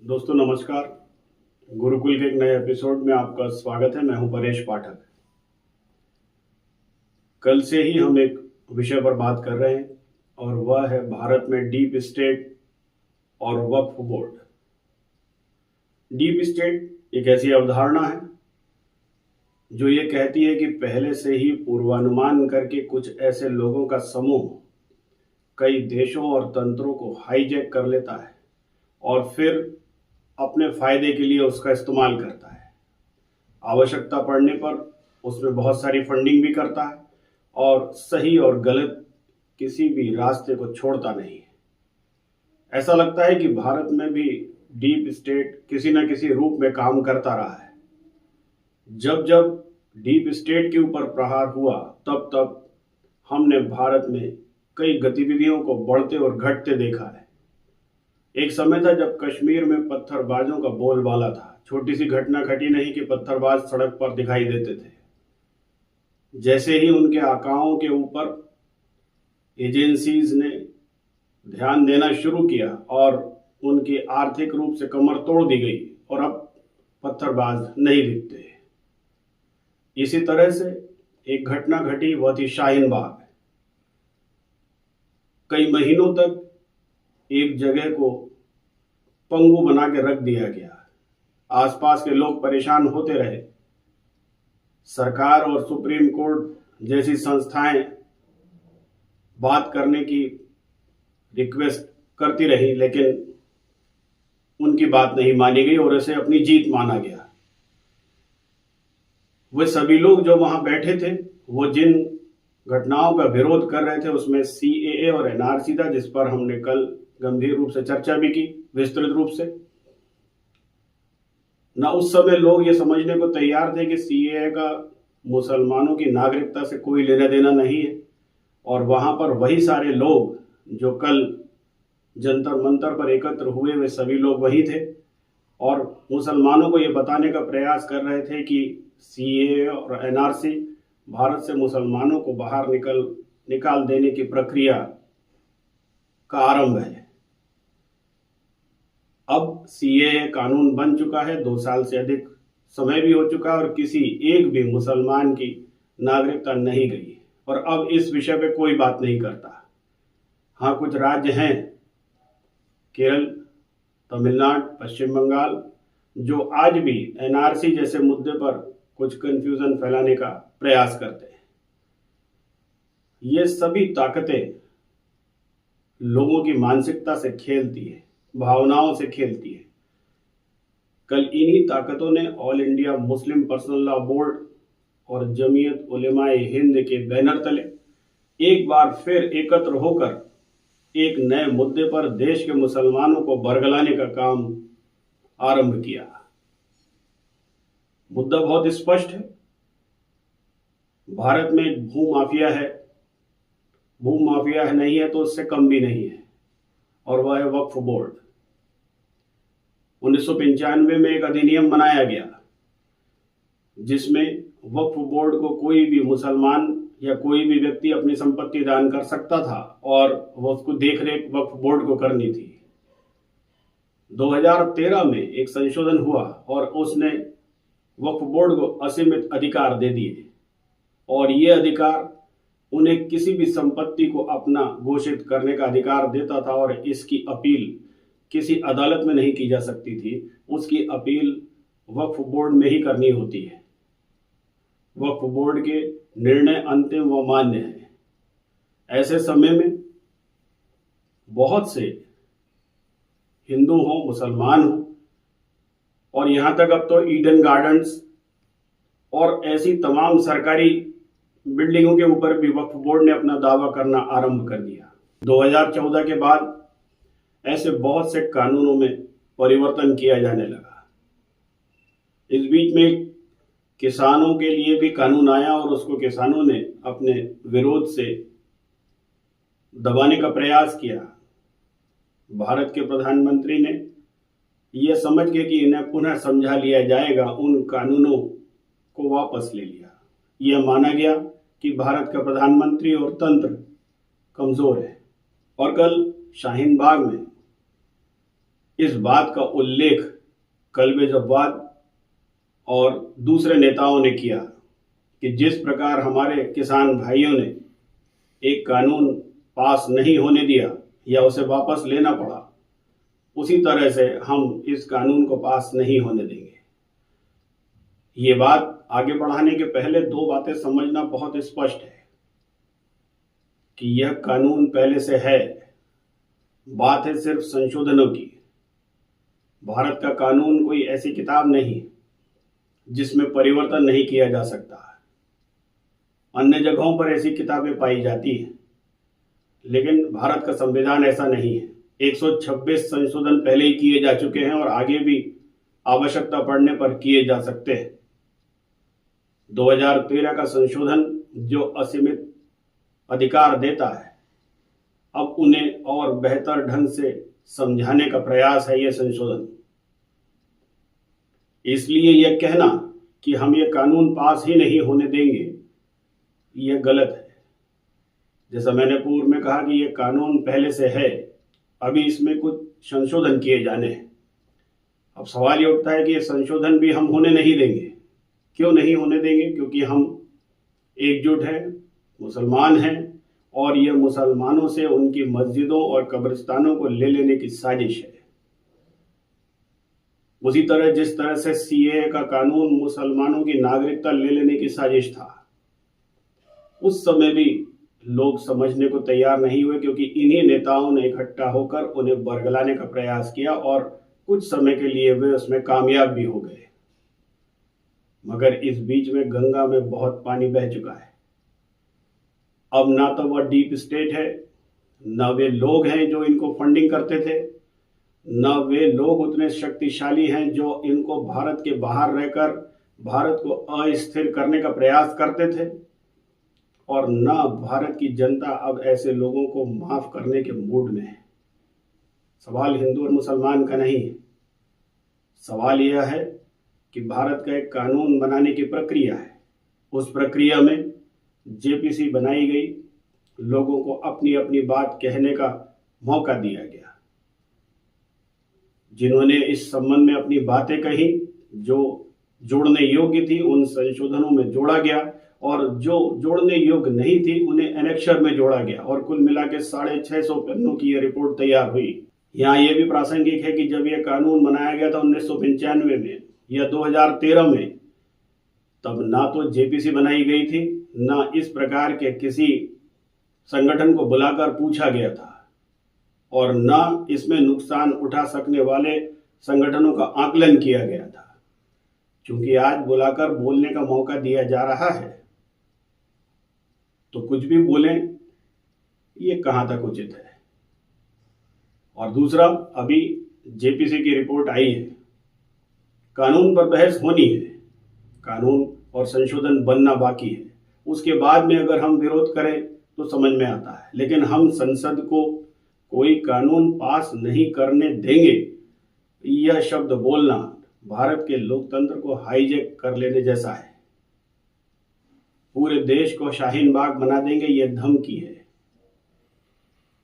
दोस्तों नमस्कार। गुरुकुल के एक नए एपिसोड में आपका स्वागत है। मैं हूं परेश पाठक। कल से ही हम एक विषय पर बात कर रहे हैं और वह है भारत में डीप स्टेट और वक्फ बोर्ड। डीप स्टेट एक ऐसी अवधारणा है जो ये कहती है कि पहले से ही पूर्वानुमान करके कुछ ऐसे लोगों का समूह कई देशों और तंत्रों को हाईजैक कर लेता है और फिर अपने फायदे के लिए उसका इस्तेमाल करता है। आवश्यकता पड़ने पर उसमें बहुत सारी फंडिंग भी करता है और सही और गलत किसी भी रास्ते को छोड़ता नहीं है। ऐसा लगता है कि भारत में भी डीप स्टेट किसी न किसी रूप में काम करता रहा है। जब जब डीप स्टेट के ऊपर प्रहार हुआ तब तब हमने भारत में कई गतिविधियों को बढ़ते और घटते देखा है। एक समय था जब कश्मीर में पत्थरबाजों का बोलबाला था। छोटी सी घटना घटी नहीं कि पत्थरबाज सड़क पर दिखाई देते थे। जैसे ही उनके आकाओं के ऊपर एजेंसीज ने ध्यान देना शुरू किया और उनकी आर्थिक रूप से कमर तोड़ दी गई और अब पत्थरबाज नहीं दिखते। इसी तरह से एक घटना घटी, वह थी शाहीन बाग। कई महीनों तक एक जगह को पंगु बना के रख दिया गया। आसपास के लोग परेशान होते रहे। सरकार और सुप्रीम कोर्ट जैसी संस्थाएं बात करने की रिक्वेस्ट करती रही, लेकिन उनकी बात नहीं मानी गई और इसे अपनी जीत माना गया। वे सभी लोग जो वहां बैठे थे, वो जिन घटनाओं का विरोध कर रहे थे उसमें सीएए और एनआरसी था, जिस पर हमने कल गंभीर रूप से चर्चा भी की, विस्तृत रूप से। ना उस समय लोग ये समझने को तैयार थे कि सीएए का मुसलमानों की नागरिकता से कोई लेना देना नहीं है, और वहां पर वही सारे लोग जो कल जंतर मंतर पर एकत्र हुए, वे सभी लोग वही थे और मुसलमानों को ये बताने का प्रयास कर रहे थे कि सीएए और एनआरसी भारत से मुसलमानों को बाहर निकाल देने की प्रक्रिया का आरंभ है। अब सीएए कानून बन चुका है, 2 साल से अधिक समय भी हो चुका है और किसी एक भी मुसलमान की नागरिकता नहीं गई और अब इस विषय पे कोई बात नहीं करता। हाँ, कुछ राज्य हैं, केरल, तमिलनाडु, पश्चिम बंगाल, जो आज भी एनआरसी जैसे मुद्दे पर कुछ कंफ्यूजन फैलाने का प्रयास करते हैं। ये सभी ताकतें लोगों की मानसिकता से खेलती है, भावनाओं से खेलती है। कल इन्हीं ताकतों ने all India Muslim personal law board और जमीयत उलेमाए हिंद के बैनर तले एक बार फिर एकत्र होकर एक नए मुद्दे पर देश के मुसलमानों को बरगलाने का काम आरंभ किया। मुद्दा बहुत स्पष्ट है। भारत में एक भूमाफिया है। भूमाफिया है नहीं है तो उससे कम भी नहीं है, और वह है वक्फ बोर्ड। 1995 में एक अधिनियम बनाया गया जिसमें वक्फ बोर्ड को कोई भी मुसलमान या कोई भी व्यक्ति अपनी संपत्ति दान कर सकता था और वह उसको देखरेख वक्फ बोर्ड को करनी थी। 2013 में एक संशोधन हुआ और उसने वक्फ बोर्ड को असीमित अधिकार दे दिए, और ये अधिकार उन्हें किसी भी संपत्ति को अपना घोषित करने का अधिकार देता था और इसकी अपील किसी अदालत में नहीं की जा सकती थी। उसकी अपील वक्फ बोर्ड में ही करनी होती है। वक्फ बोर्ड के निर्णय अंतिम व मान्य है। ऐसे समय में बहुत से हिंदू हो, मुसलमान हो, और यहां तक अब तो ईडन गार्डन्स और ऐसी तमाम सरकारी बिल्डिंगों के ऊपर भी वक्फ बोर्ड ने अपना दावा करना आरंभ कर दिया। 2014 के बाद ऐसे बहुत से कानूनों में परिवर्तन किया जाने लगा। इस बीच में किसानों के लिए भी कानून आया और उसको किसानों ने अपने विरोध से दबाने का प्रयास किया। भारत के प्रधानमंत्री ने यह समझ के कि इन्हें पुनः समझा लिया जाएगा, उन कानूनों को वापस ले लिया। यह माना गया कि भारत का प्रधानमंत्री और तंत्र कमजोर है। और कल शाहीन बाग में इस बात का उल्लेख कल्बे जव्वाद और दूसरे नेताओं ने किया कि जिस प्रकार हमारे किसान भाइयों ने एक कानून पास नहीं होने दिया या उसे वापस लेना पड़ा, उसी तरह से हम इस कानून को पास नहीं होने देंगे। ये बात आगे बढ़ाने के पहले दो बातें समझना बहुत स्पष्ट है कि यह कानून पहले से है, बात है सिर्फ संशोधनों की। भारत का कानून कोई ऐसी किताब नहीं जिसमें परिवर्तन नहीं किया जा सकता। अन्य जगहों पर ऐसी किताबें पाई जाती हैं, लेकिन भारत का संविधान ऐसा नहीं है। 126 संशोधन पहले ही किए जा चुके हैं और आगे भी आवश्यकता पड़ने पर किए जा सकते हैं। 2013 का संशोधन जो असीमित अधिकार देता है, अब उन्हें और बेहतर ढंग से समझाने का प्रयास है यह संशोधन। इसलिए यह कहना कि हम यह कानून पास ही नहीं होने देंगे, यह गलत है। जैसा मैंने पूर्व में कहा कि यह कानून पहले से है, अभी इसमें कुछ संशोधन किए जाने हैं। अब सवाल ये उठता है कि यह संशोधन भी हम होने नहीं देंगे। क्यों नहीं होने देंगे? क्योंकि हम एकजुट हैं, मुसलमान हैं, और यह मुसलमानों से उनकी मस्जिदों और कब्रिस्तानों को ले लेने की साजिश है। उसी तरह जिस तरह से सीएए का कानून मुसलमानों की नागरिकता ले लेने की साजिश था, उस समय भी लोग समझने को तैयार नहीं हुए, क्योंकि इन्हीं नेताओं ने इकट्ठा होकर उन्हें बरगलाने का प्रयास किया और कुछ समय के लिए वे उसमें कामयाब भी हो गए। मगर इस बीच में गंगा में बहुत पानी बह चुका है। अब ना तो वह डीप स्टेट है, ना वे लोग हैं जो इनको फंडिंग करते थे, ना वे लोग उतने शक्तिशाली हैं जो इनको भारत के बाहर रहकर भारत को अस्थिर करने का प्रयास करते थे, और ना भारत की जनता अब ऐसे लोगों को माफ करने के मूड में है। सवाल हिंदू और मुसलमान का नहीं है। सवाल यह है कि भारत का एक कानून बनाने की प्रक्रिया है, उस प्रक्रिया में जेपीसी बनाई गई, लोगों को अपनी अपनी बात कहने का मौका दिया गया। जिन्होंने इस संबंध में अपनी बातें कही, जो जोड़ने योग्य थी, उन संशोधनों में जोड़ा गया, और जो जोड़ने योग्य नहीं थी उन्हें एनेक्शर में जोड़ा गया, और कुल मिला के 650 पन्नों की यह रिपोर्ट तैयार हुई। यहाँ यह भी प्रासंगिक है कि जब यह कानून बनाया गया था 1995 में या 2013 में, तब ना तो जेपीसी बनाई गई थी, ना इस प्रकार के किसी संगठन को बुलाकर पूछा गया था, और ना इसमें नुकसान उठा सकने वाले संगठनों का आकलन किया गया था। क्योंकि आज बुलाकर बोलने का मौका दिया जा रहा है, तो कुछ भी बोलें, ये कहां तक उचित है। और दूसरा, अभी जेपीसी की रिपोर्ट आई है, कानून पर बहस होनी है, कानून और संशोधन बनना बाकी है। उसके बाद में अगर हम विरोध करें तो समझ में आता है, लेकिन हम संसद को कोई कानून पास नहीं करने देंगे, यह शब्द बोलना भारत के लोकतंत्र को हाईजैक कर लेने जैसा है। पूरे देश को शाहीन बाग बना देंगे, यह धमकी है,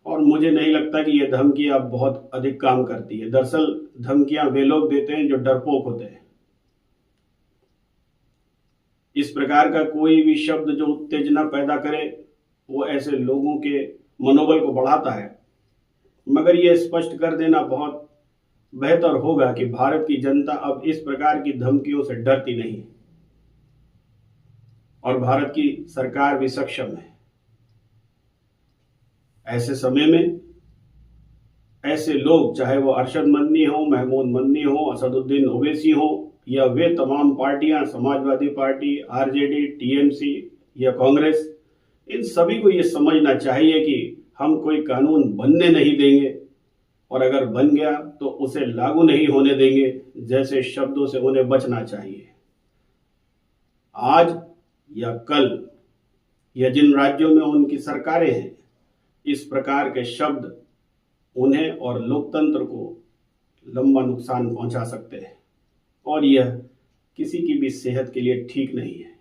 और मुझे नहीं लगता कि यह धमकी अब बहुत अधिक काम करती है। दरअसल धमकियां वे लोग देते हैं जो डरपोक होते हैं। इस प्रकार का कोई भी शब्द जो उत्तेजना पैदा करे, वो ऐसे लोगों के मनोबल को बढ़ाता है। मगर यह स्पष्ट कर देना बहुत बेहतर होगा कि भारत की जनता अब इस प्रकार की धमकियों से डरती नहीं, और भारत की सरकार भी सक्षम है। ऐसे समय में ऐसे लोग, चाहे वो अरशद मदनी हो, महमूद मदनी हो, असदुद्दीन ओवैसी हो, या वे तमाम पार्टियां, समाजवादी पार्टी, आरजेडी, टीएमसी या कांग्रेस, इन सभी को ये समझना चाहिए कि हम कोई कानून बनने नहीं देंगे, और अगर बन गया तो उसे लागू नहीं होने देंगे, जैसे शब्दों से उन्हें बचना चाहिए। आज या कल या जिन राज्यों में उनकी सरकारें हैं, इस प्रकार के शब्द उन्हें और लोकतंत्र को लंबा नुकसान पहुंचा सकते हैं, और यह किसी की भी सेहत के लिए ठीक नहीं है।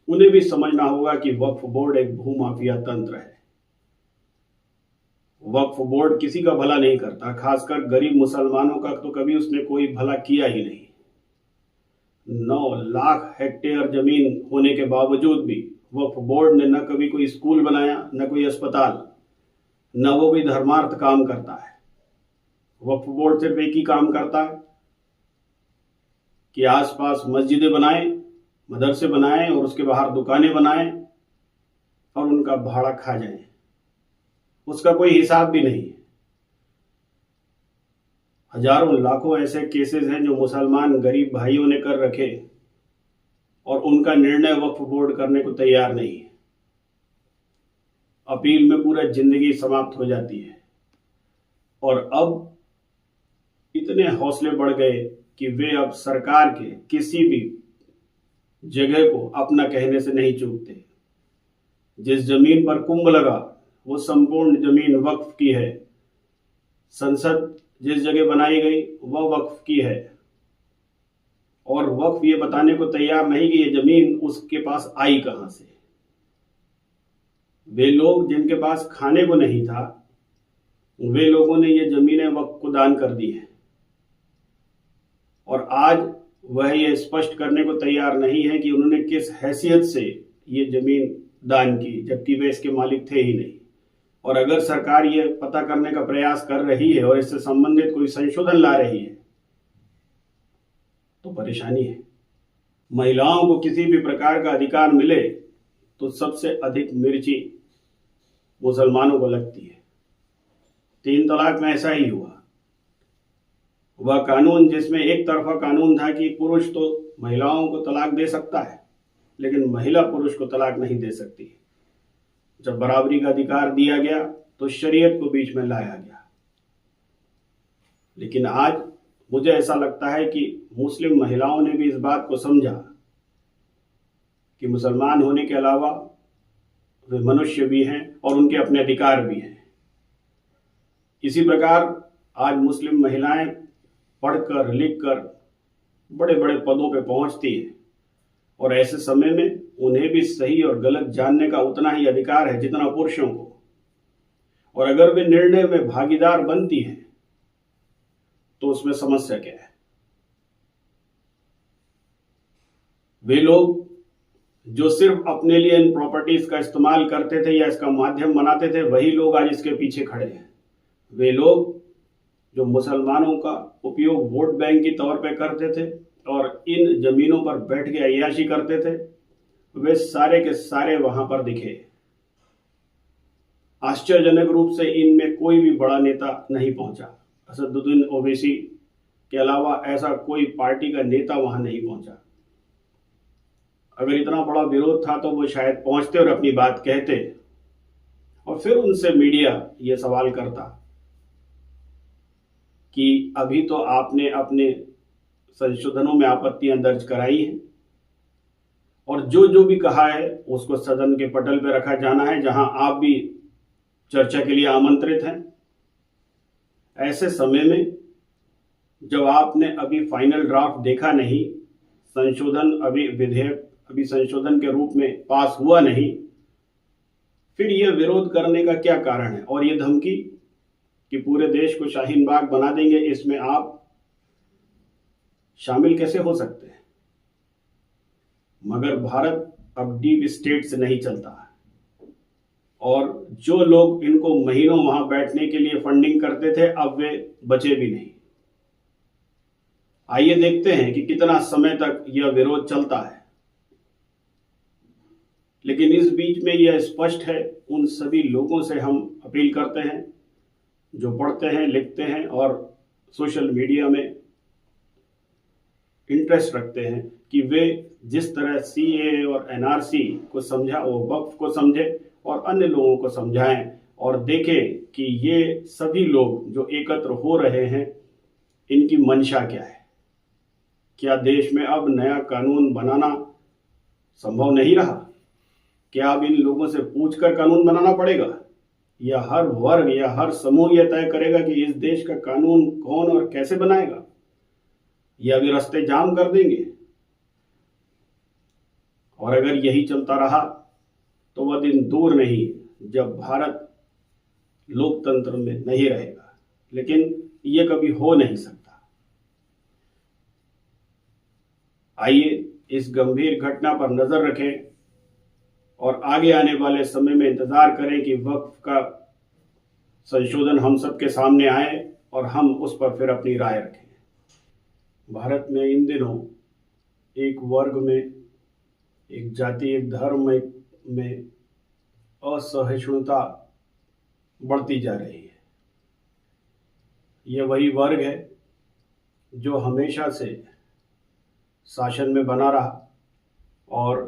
उन्हें भी समझना होगा कि वक्फ बोर्ड एक भूमाफिया तंत्र है। वक्फ बोर्ड किसी का भला नहीं करता, खासकर गरीब मुसलमानों का तो कभी उसने कोई भला किया ही नहीं। 9 लाख हेक्टेयर जमीन होने के बावजूद भी वक्फ बोर्ड ने न कभी कोई स्कूल बनाया, न कोई अस्पताल, न वो कोई धर्मार्थ काम करता है। वक्फ बोर्ड सिर्फ एक ही काम करता है कि आसपास मस्जिदें बनाएं, मदरसे बनाएं और उसके बाहर दुकानें बनाएं और उनका भाड़ा खा जाएं। उसका कोई हिसाब भी नहीं है। हजारों लाखों ऐसे केसेस हैं जो मुसलमान गरीब भाइयों ने कर रखे और उनका निर्णय वक्फ बोर्ड करने को तैयार नहीं है। अपील में पूरा जिंदगी समाप्त हो जाती है। और अब इतने हौसले बढ़ गए कि वे अब सरकार के किसी भी जगह को अपना कहने से नहीं चूकते। जिस जमीन पर कुंभ लगा वो संपूर्ण जमीन वक्फ की है। संसद जिस जगह बनाई गई वह वक्फ की है और वक्फ ये बताने को तैयार नहीं कि ये जमीन उसके पास आई कहां से। वे लोग जिनके पास खाने को नहीं था, वे लोगों ने ये जमीनें वक्फ को दान कर दी हैं और आज वह ये स्पष्ट करने को तैयार नहीं है कि उन्होंने किस हैसियत से ये जमीन दान की, जबकि वे इसके मालिक थे ही नहीं। और अगर सरकार ये पता करने का प्रयास कर रही है और इससे संबंधित कोई संशोधन ला रही है तो परेशानी है। महिलाओं को किसी भी प्रकार का अधिकार मिले तो सबसे अधिक मिर्ची मुसलमानों को लगती है। 3 तलाक में ऐसा ही हुआ। वह कानून जिसमें एक तरफा कानून था कि पुरुष तो महिलाओं को तलाक दे सकता है लेकिन महिला पुरुष को तलाक नहीं दे सकती। जब बराबरी का अधिकार दिया गया तो शरीयत को बीच में लाया गया। लेकिन आज मुझे ऐसा लगता है कि मुस्लिम महिलाओं ने भी इस बात को समझा कि मुसलमान होने के अलावा वे मनुष्य भी हैं और उनके अपने अधिकार भी हैं। इसी प्रकार आज मुस्लिम महिलाएं पढ़कर लिखकर बड़े बड़े पदों पर पहुंचती हैं और ऐसे समय में उन्हें भी सही और गलत जानने का उतना ही अधिकार है जितना पुरुषों को। और अगर वे निर्णय में भागीदार बनती हैं तो उसमें समस्या क्या है? वे लोग जो सिर्फ अपने लिए इन प्रॉपर्टीज का इस्तेमाल करते थे या इसका माध्यम बनाते थे, वही लोग आज इसके पीछे खड़े हैं। वे लोग जो मुसलमानों का उपयोग वोट बैंक के तौर पे करते थे और इन जमीनों पर बैठ के अय्याशी करते थे, वे सारे के सारे वहां पर दिखे। आश्चर्यजनक रूप से इनमें कोई भी बड़ा नेता नहीं पहुंचा। असदुद्दीन ओवैसी के अलावा ऐसा कोई पार्टी का नेता वहां नहीं पहुंचा। अगर इतना बड़ा विरोध था तो वो शायद पहुंचते और अपनी बात कहते और फिर उनसे मीडिया ये सवाल करता कि अभी तो आपने अपने संशोधनों में आपत्तियां दर्ज कराई हैं और जो जो भी कहा है उसको सदन के पटल पर रखा जाना है जहां आप भी चर्चा के लिए आमंत्रित हैं। ऐसे समय में जब आपने अभी फाइनल ड्राफ्ट देखा नहीं, संशोधन अभी विधेयक अभी संशोधन के रूप में पास हुआ नहीं, फिर यह विरोध करने का क्या कारण है? और यह धमकी कि पूरे देश को शाहीन बाग बना देंगे, इसमें आप शामिल कैसे हो सकते हैं? मगर भारत अब डीप स्टेट से नहीं चलता और जो लोग इनको महीनों वहां बैठने के लिए फंडिंग करते थे अब वे बचे भी नहीं। आइए देखते हैं कि कितना समय तक यह विरोध चलता है। लेकिन इस बीच में यह स्पष्ट है, उन सभी लोगों से हम अपील करते हैं जो पढ़ते हैं, लिखते हैं और सोशल मीडिया में इंटरेस्ट रखते हैं कि वे जिस तरह सीएए और एनआरसी को समझा वो वक्फ को समझे और अन्य लोगों को समझाएं और देखें कि ये सभी लोग जो एकत्र हो रहे हैं इनकी मंशा क्या है। क्या देश में अब नया कानून बनाना संभव नहीं रहा? क्या अब इन लोगों से पूछकर कानून बनाना पड़ेगा या हर वर्ग या हर समूह यह तय करेगा कि इस देश का कानून कौन और कैसे बनाएगा, या वे रास्ते जाम कर देंगे? और अगर यही चलता रहा तो वह दिन दूर नहीं जब भारत लोकतंत्र में नहीं रहेगा, लेकिन ये कभी हो नहीं सकता। आइए इस गंभीर घटना पर नजर रखें और आगे आने वाले समय में इंतजार करें कि वक्फ का संशोधन हम सबके सामने आए और हम उस पर फिर अपनी राय रखें। भारत में इन दिनों एक वर्ग में, एक जाति, एक धर्म में असहिष्णुता बढ़ती जा रही है। ये वही वर्ग है जो हमेशा से शासन में बना रहा और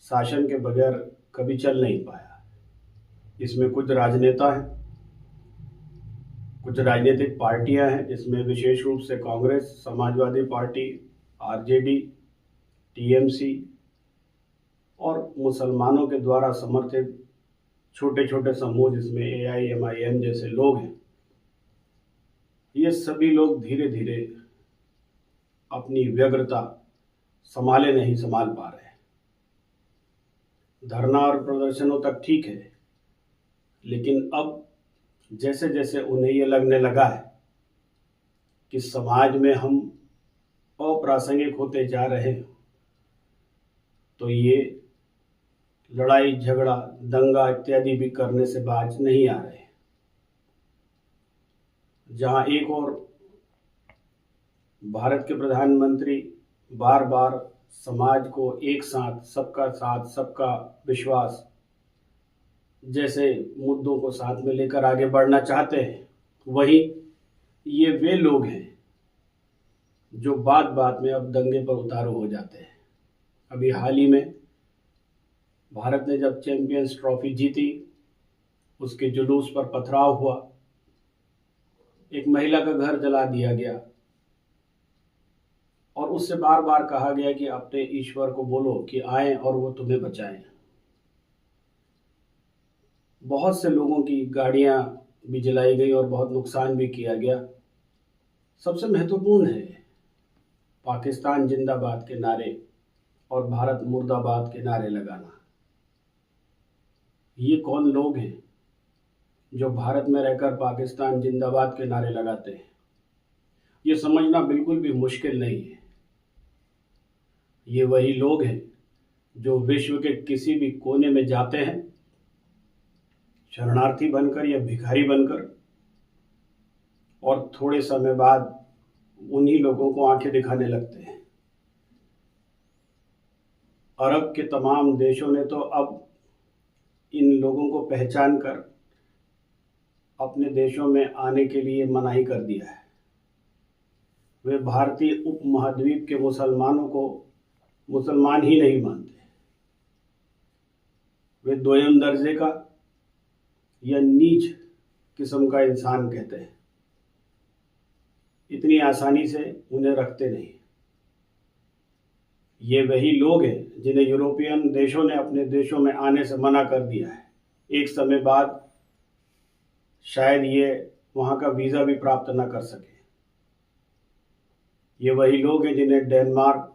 शासन के बगैर कभी चल नहीं पाया। इसमें कुछ राजनेता हैं, कुछ राजनीतिक पार्टियां हैं, जिसमें विशेष रूप से Congress, Samajwadi party, RJD, TMC और मुसलमानों के द्वारा समर्थित छोटे छोटे समूह जिसमें एआईएमआईएम जैसे लोग हैं। ये सभी लोग धीरे धीरे अपनी व्यग्रता नहीं संभाल पा रहे हैं। धरना और प्रदर्शनों तक ठीक है, लेकिन अब जैसे जैसे उन्हें ये लगने लगा है कि समाज में हम अप्रासंगिक होते जा रहे हैं, तो ये लड़ाई झगड़ा, दंगा इत्यादि भी करने से बाज नहीं आ रहे। जहां एक और भारत के प्रधानमंत्री बार बार समाज को एक साथ सबका विश्वास जैसे मुद्दों को साथ में लेकर आगे बढ़ना चाहते हैं, वहीं ये वे लोग हैं जो बात बात में अब दंगे पर उतारू हो जाते हैं। अभी हाल ही में भारत ने जब चैंपियंस ट्रॉफी जीती, उसके जुलूस पर पथराव हुआ, एक महिला का घर जला दिया गया और उससे बार बार कहा गया कि अपने ईश्वर को बोलो कि आए और वो तुम्हें बचाएं। बहुत से लोगों की गाड़ियां भी जलाई गई और बहुत नुकसान भी किया गया। सबसे महत्वपूर्ण है पाकिस्तान जिंदाबाद के नारे और भारत मुर्दाबाद के नारे लगाना। ये कौन लोग हैं जो भारत में रहकर पाकिस्तान जिंदाबाद के नारे लगाते हैं? ये समझना बिल्कुल भी मुश्किल नहीं है। ये वही लोग हैं जो विश्व के किसी भी कोने में जाते हैं, शरणार्थी बनकर या भिखारी बनकर, और थोड़े समय बाद उन्हीं लोगों को आंखें दिखाने लगते हैं। अरब के तमाम देशों ने तो अब इन लोगों को पहचान कर अपने देशों में आने के लिए मनाही कर दिया है। वे भारतीय उपमहाद्वीप के मुसलमानों को मुसलमान ही नहीं मानते। वे दोयम दर्जे का या नीच किस्म का इंसान कहते हैं। इतनी आसानी से उन्हें रखते नहीं। ये वही लोग हैं जिन्हें यूरोपियन देशों ने अपने देशों में आने से मना कर दिया है। एक समय बाद शायद ये वहाँ का वीज़ा भी प्राप्त न कर सके। ये वही लोग हैं जिन्हें डेनमार्क,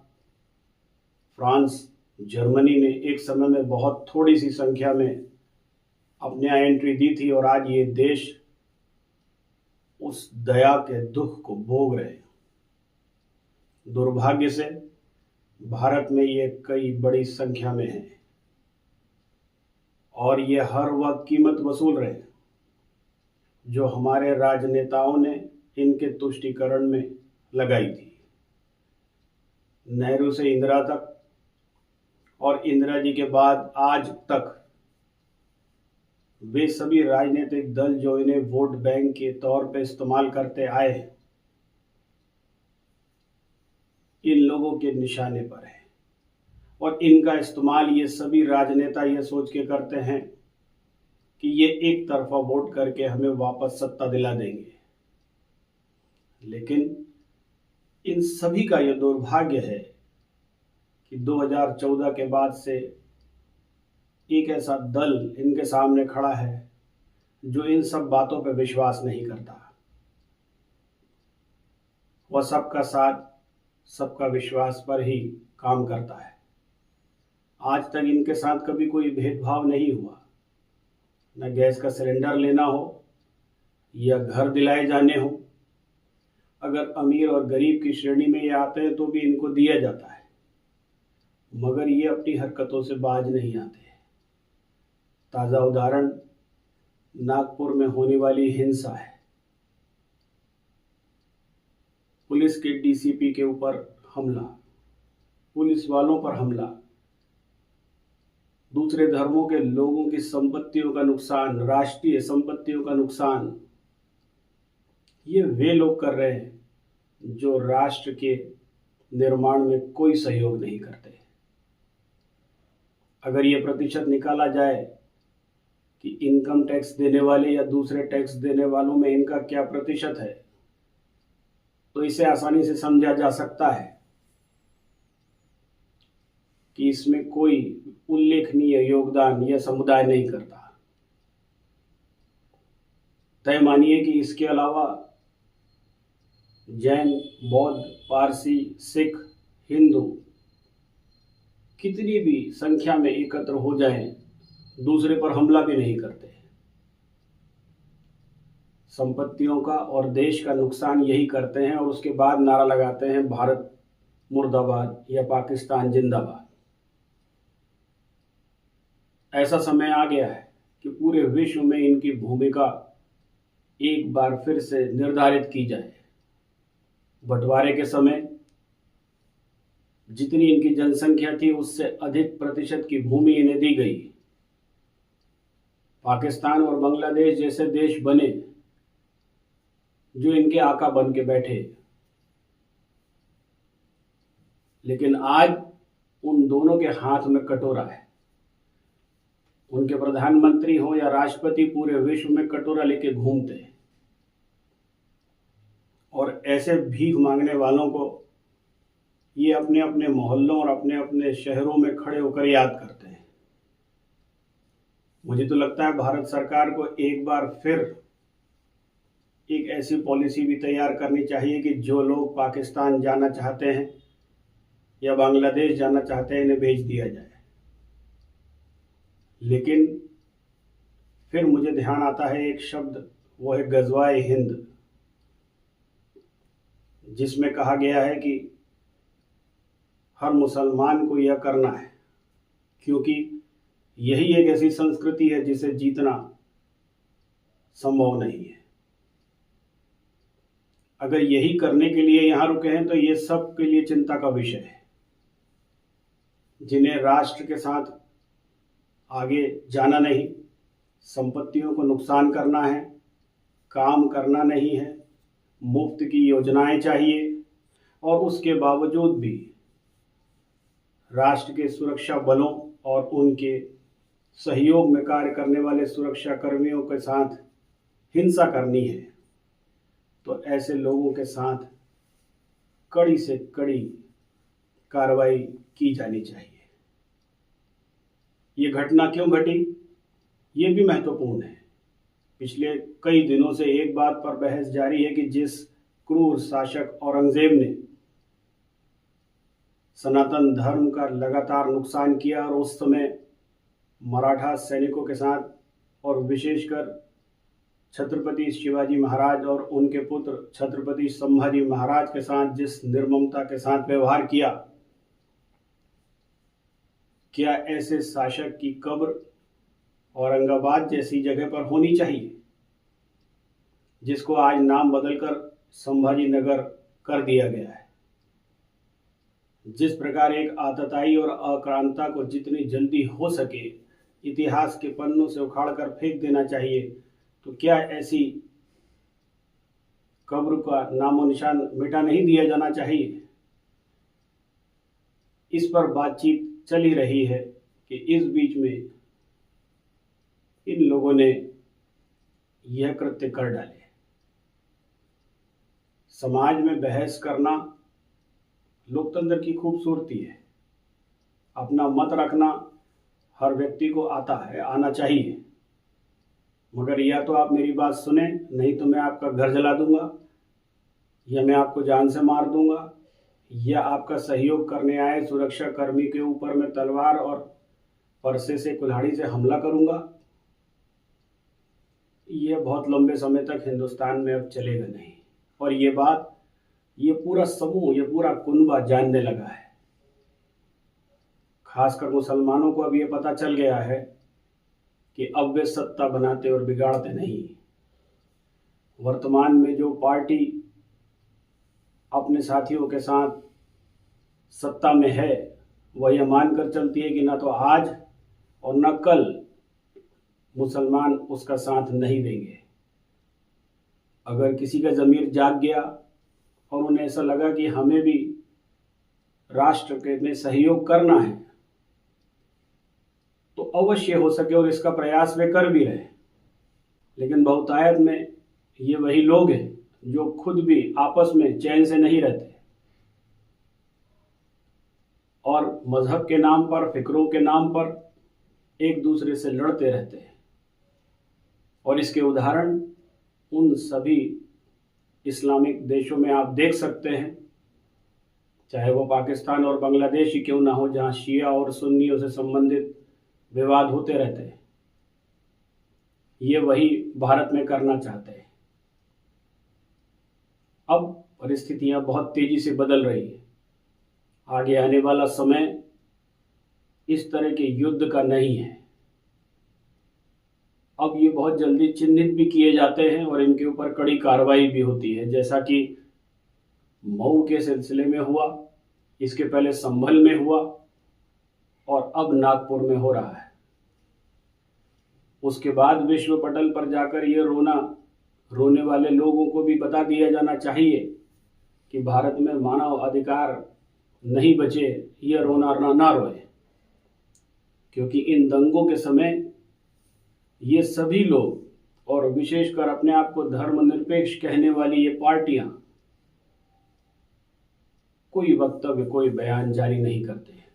फ्रांस, जर्मनी ने एक समय में बहुत थोड़ी सी संख्या में अपने यहाँ एंट्री दी थी और आज ये देश उस दया के दुख को भोग रहे हैं। दुर्भाग्य से भारत में ये कई बड़ी संख्या में है और ये हर वक्त कीमत वसूल रहे हैं जो हमारे राजनेताओं ने इनके तुष्टीकरण में लगाई थी। नेहरू से इंदिरा तक और इंदिरा जी के बाद आज तक वे सभी राजनीतिक दल जो इन्हें वोट बैंक के तौर पर इस्तेमाल करते आए हैं, इन लोगों के निशाने पर है और इनका इस्तेमाल ये सभी राजनेता ये सोच के करते हैं कि ये एक तरफा वोट करके हमें वापस सत्ता दिला देंगे। लेकिन इन सभी का ये दुर्भाग्य है कि 2014 के बाद से एक ऐसा दल इनके सामने खड़ा है जो इन सब बातों पर विश्वास नहीं करता। वह सबका साथ, सबका विश्वास पर ही काम करता है। आज तक इनके साथ कभी कोई भेदभाव नहीं हुआ। न गैस का सिलेंडर लेना हो, या घर दिलाए जाने हो। अगर अमीर और गरीब की श्रेणी में ये आते हैं तो भी इनको दिया जाता है, मगर ये अपनी हरकतों से बाज नहीं आते। ताज़ा उदाहरण नागपुर में होने वाली हिंसा है। पुलिस के डीसीपी के ऊपर हमला, पुलिस वालों पर हमला, दूसरे धर्मों के लोगों की संपत्तियों का नुकसान, राष्ट्रीय संपत्तियों का नुकसान, ये वे लोग कर रहे हैं जो राष्ट्र के निर्माण में कोई सहयोग नहीं करते। अगर ये प्रतिशत निकाला जाए कि इनकम टैक्स देने वाले या दूसरे टैक्स देने वालों में इनका क्या प्रतिशत है, तो इसे आसानी से समझा जा सकता है कि इसमें कोई उल्लेखनीय योगदान यह समुदाय नहीं करता। तय मानिए कि इसके अलावा जैन, बौद्ध, पारसी, सिख, हिंदू कितनी भी संख्या में एकत्र हो जाएं, दूसरे पर हमला भी नहीं करते। संपत्तियों का और देश का नुकसान यही करते हैं और उसके बाद नारा लगाते हैं भारत मुर्दाबाद या पाकिस्तान जिंदाबाद। ऐसा समय आ गया है कि पूरे विश्व में इनकी भूमिका एक बार फिर से निर्धारित की जाए। बंटवारे के समय जितनी इनकी जनसंख्या थी उससे अधिक प्रतिशत की भूमि इन्हें दी गई। पाकिस्तान और बांग्लादेश जैसे देश बने जो इनके आका बन के बैठे, लेकिन आज उन दोनों के हाथ में कटोरा है। उनके प्रधानमंत्री हो या राष्ट्रपति पूरे विश्व में कटोरा लेके घूमते हैं और ऐसे भीख मांगने वालों को ये अपने अपने मोहल्लों और अपने अपने शहरों में खड़े होकर याद करते हैं। मुझे तो लगता है भारत सरकार को एक बार फिर एक ऐसी पॉलिसी भी तैयार करनी चाहिए कि जो लोग पाकिस्तान जाना चाहते हैं या बांग्लादेश जाना चाहते हैं इन्हें भेज दिया जाए। लेकिन फिर मुझे ध्यान आता है एक शब्द, वो है गज़वाए हिंद, जिसमें कहा गया है कि हर मुसलमान को यह करना है, क्योंकि यही एक ऐसी संस्कृति है जिसे जीतना संभव नहीं है। अगर यही करने के लिए यहाँ रुके हैं तो ये सब के लिए चिंता का विषय है। जिन्हें राष्ट्र के साथ आगे जाना नहीं, संपत्तियों को नुकसान करना है, काम करना नहीं है, मुफ्त की योजनाएं चाहिए और उसके बावजूद भी राष्ट्र के सुरक्षा बलों और उनके सहयोग में कार्य करने वाले सुरक्षा कर्मियों के साथ हिंसा करनी है, तो ऐसे लोगों के साथ कड़ी से कड़ी कार्रवाई की जानी चाहिए। ये घटना क्यों घटी, ये भी महत्वपूर्ण है। पिछले कई दिनों से एक बात पर बहस जारी है कि जिस क्रूर शासक औरंगजेब ने सनातन धर्म का लगातार नुकसान किया और उस समय मराठा सैनिकों के साथ और विशेषकर छत्रपति शिवाजी महाराज और उनके पुत्र छत्रपति संभाजी महाराज के साथ जिस निर्ममता के साथ व्यवहार किया, क्या ऐसे शासक की कब्र औरंगाबाद जैसी जगह पर होनी चाहिए, जिसको आज नाम बदलकर संभाजी नगर कर दिया गया है। जिस प्रकार एक आतताई और आक्रांता को जितनी जल्दी हो सके इतिहास के पन्नों से उखाड़कर फेंक देना चाहिए, तो क्या ऐसी कब्र का नामो निशान मिटा नहीं दिया जाना चाहिए। इस पर बातचीत चल ही रही है कि इस बीच में इन लोगों ने यह कृत्य कर डाले। समाज में बहस करना लोकतंत्र की खूबसूरती है। अपना मत रखना हर व्यक्ति को आता है, आना चाहिए, मगर या तो आप मेरी बात सुने, नहीं तो मैं आपका घर जला दूंगा या मैं आपको जान से मार दूंगा या आपका सहयोग करने आए सुरक्षा कर्मी के ऊपर मैं तलवार और परसे से कुल्हाड़ी से हमला करूंगा। ये बहुत लंबे समय तक हिंदुस्तान में अब चलेगा नहीं। और ये बात ये पूरा समूह, ये पूरा कुनबा जानने लगा है। खासकर मुसलमानों को अब ये पता चल गया है कि अब वे सत्ता बनाते और बिगाड़ते नहीं। वर्तमान में जो पार्टी अपने साथियों के साथ सत्ता में है, वह यह मानकर चलती है कि ना तो आज और न कल मुसलमान उसका साथ नहीं देंगे। अगर किसी का ज़मीर जाग गया और उन्हें ऐसा लगा कि हमें भी राष्ट्र के में सहयोग करना है, तो अवश्य हो सके और इसका प्रयास वे कर भी रहे। लेकिन बहुतायत में ये वही लोग हैं जो खुद भी आपस में चैन से नहीं रहते और मजहब के नाम पर, फिक्रों के नाम पर एक दूसरे से लड़ते रहते हैं। और इसके उदाहरण उन सभी इस्लामिक देशों में आप देख सकते हैं, चाहे वो पाकिस्तान और बांग्लादेश ही क्यों ना हो, जहां शिया और सुन्नियों से संबंधित विवाद होते रहते हैं। ये वही भारत में करना चाहते हैं। अब परिस्थितियां बहुत तेजी से बदल रही है। आगे आने वाला समय इस तरह के युद्ध का नहीं है। अब ये बहुत जल्दी चिन्हित भी किए जाते हैं और इनके ऊपर कड़ी कार्रवाई भी होती है, जैसा कि मऊ के सिलसिले में हुआ, इसके पहले संभल में हुआ और अब नागपुर में हो रहा है। उसके बाद विश्व पटल पर जाकर ये रोने वाले लोगों को भी बता दिया जाना चाहिए कि भारत में मानव अधिकार नहीं बचे, ये रोना ना रोए। क्योंकि इन दंगों के समय ये सभी लोग और विशेषकर अपने आप को धर्मनिरपेक्ष कहने वाली ये पार्टियां कोई वक्तव्य, कोई बयान जारी नहीं करते हैं।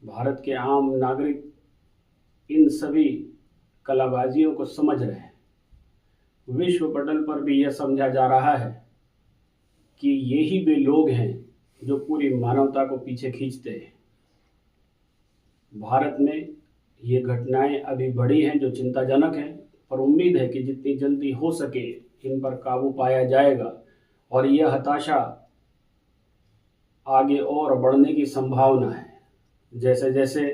भारत के आम नागरिक इन सभी कलाबाजियों को समझ रहे हैं। विश्व पटल पर भी यह समझा जा रहा है कि यही वे लोग हैं जो पूरी मानवता को पीछे खींचते हैं। भारत में ये घटनाएं अभी बढ़ी हैं जो चिंताजनक हैं, पर उम्मीद है कि जितनी जल्दी हो सके इन पर काबू पाया जाएगा और यह हताशा आगे और बढ़ने की संभावना है। जैसे जैसे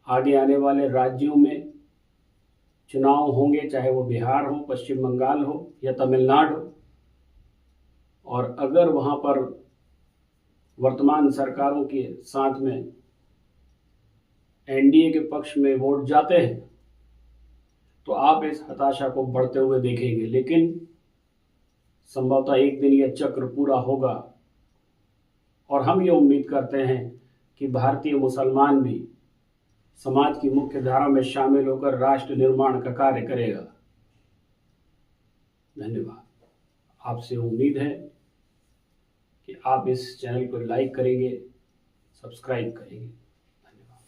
आगे आने वाले राज्यों में चुनाव होंगे, चाहे वो बिहार हो, पश्चिम बंगाल हो या तमिलनाडु हो, और अगर वहाँ पर वर्तमान सरकारों के साथ में एनडीए के पक्ष में वोट जाते हैं, तो आप इस हताशा को बढ़ते हुए देखेंगे। लेकिन संभवतः एक दिन यह चक्र पूरा होगा और हम ये उम्मीद करते हैं कि भारतीय मुसलमान भी समाज की मुख्य धारा में शामिल होकर राष्ट्र निर्माण का कार्य करेगा। धन्यवाद। आपसे उम्मीद है कि आप इस चैनल को लाइक करेंगे, सब्सक्राइब करेंगे।